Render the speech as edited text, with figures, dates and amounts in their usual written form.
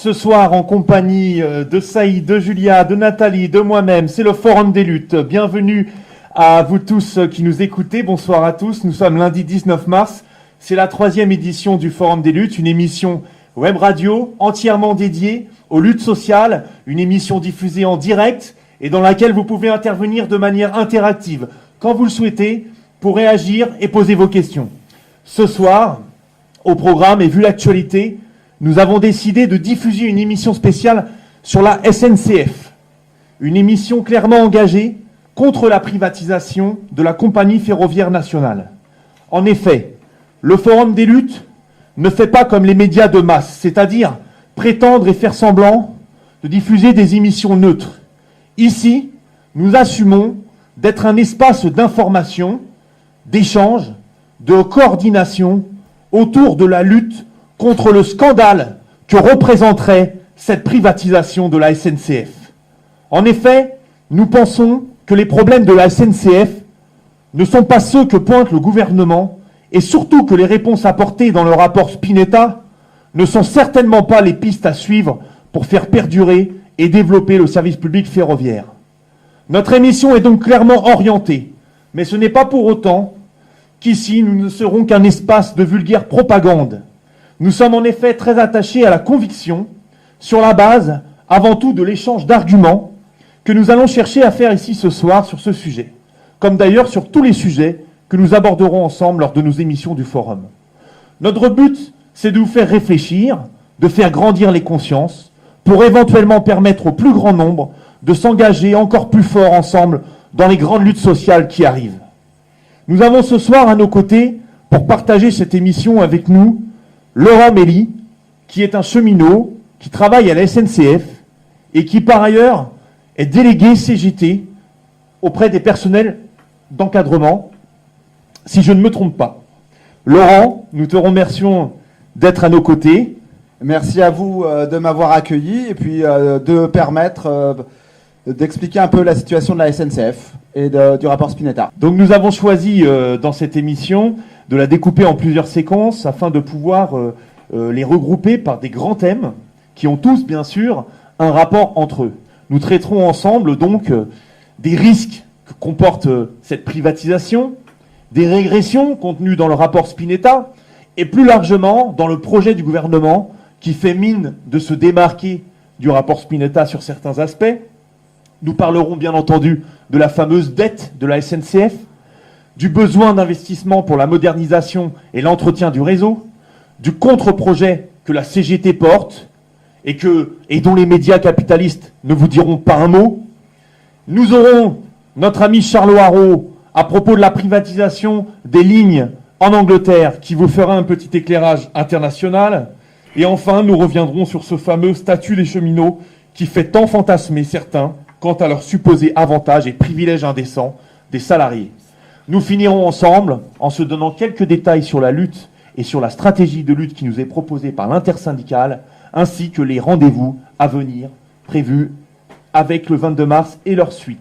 ce soir en compagnie de Saïd, de Julia, de Nathalie, de moi-même. C'est le Forum des luttes. Bienvenue à vous tous qui nous écoutez. Bonsoir à tous. Nous sommes lundi 19 mars. C'est la 3e édition du Forum des luttes, une émission web radio entièrement dédiée aux luttes sociales, une émission diffusée en direct et dans laquelle vous pouvez intervenir de manière interactive quand vous le souhaitez pour réagir et poser vos questions. Ce soir, au programme et vu l'actualité, nous avons décidé de diffuser une émission spéciale sur la SNCF. Une émission clairement engagée contre la privatisation de la compagnie ferroviaire nationale. En effet, le Forum des luttes ne fait pas comme les médias de masse, c'est-à-dire prétendre et faire semblant de diffuser des émissions neutres. Ici, nous assumons d'être un espace d'information, d'échange, de coordination autour de la lutte contre le scandale que représenterait cette privatisation de la SNCF. En effet, nous pensons que les problèmes de la SNCF ne sont pas ceux que pointe le gouvernement et surtout que les réponses apportées dans le rapport Spinetta ne sont certainement pas les pistes à suivre pour faire perdurer et développer le service public ferroviaire. Notre émission est donc clairement orientée, mais ce n'est pas pour autant qu'ici nous ne serons qu'un espace de vulgaire propagande. Nous sommes en effet très attachés à la conviction, sur la base, avant tout, de l'échange d'arguments que nous allons chercher à faire ici ce soir sur ce sujet, comme d'ailleurs sur tous les sujets que nous aborderons ensemble lors de nos émissions du Forum. Notre but, c'est de vous faire réfléchir, de faire grandir les consciences, pour éventuellement permettre au plus grand nombre de s'engager encore plus fort ensemble dans les grandes luttes sociales qui arrivent. Nous avons ce soir à nos côtés, pour partager cette émission avec nous, Laurent Méli, qui est un cheminot, qui travaille à la SNCF et qui par ailleurs est délégué CGT auprès des personnels d'encadrement, si je ne me trompe pas. Laurent, nous te remercions d'être à nos côtés. Merci à vous de m'avoir accueilli et puis de permettre d'expliquer un peu la situation de la SNCF et du rapport Spinetta. Donc nous avons choisi dans cette émission de la découper en plusieurs séquences afin de pouvoir les regrouper par des grands thèmes qui ont tous, bien sûr, un rapport entre eux. Nous traiterons ensemble donc des risques que comporte cette privatisation, des régressions contenues dans le rapport Spinetta et plus largement dans le projet du gouvernement qui fait mine de se démarquer du rapport Spinetta sur certains aspects. Nous parlerons bien entendu de la fameuse dette de la SNCF, du besoin d'investissement pour la modernisation et l'entretien du réseau, du contre-projet que la CGT porte et dont les médias capitalistes ne vous diront pas un mot. Nous aurons notre ami Charles Haro à propos de la privatisation des lignes en Angleterre qui vous fera un petit éclairage international. Et enfin, nous reviendrons sur ce fameux statut des cheminots qui fait tant fantasmer certains quant à leurs supposés avantages et privilèges indécents des salariés. Nous finirons ensemble en se donnant quelques détails sur la lutte et sur la stratégie de lutte qui nous est proposée par l'intersyndicale, ainsi que les rendez-vous à venir prévus avec le 22 mars et leur suite.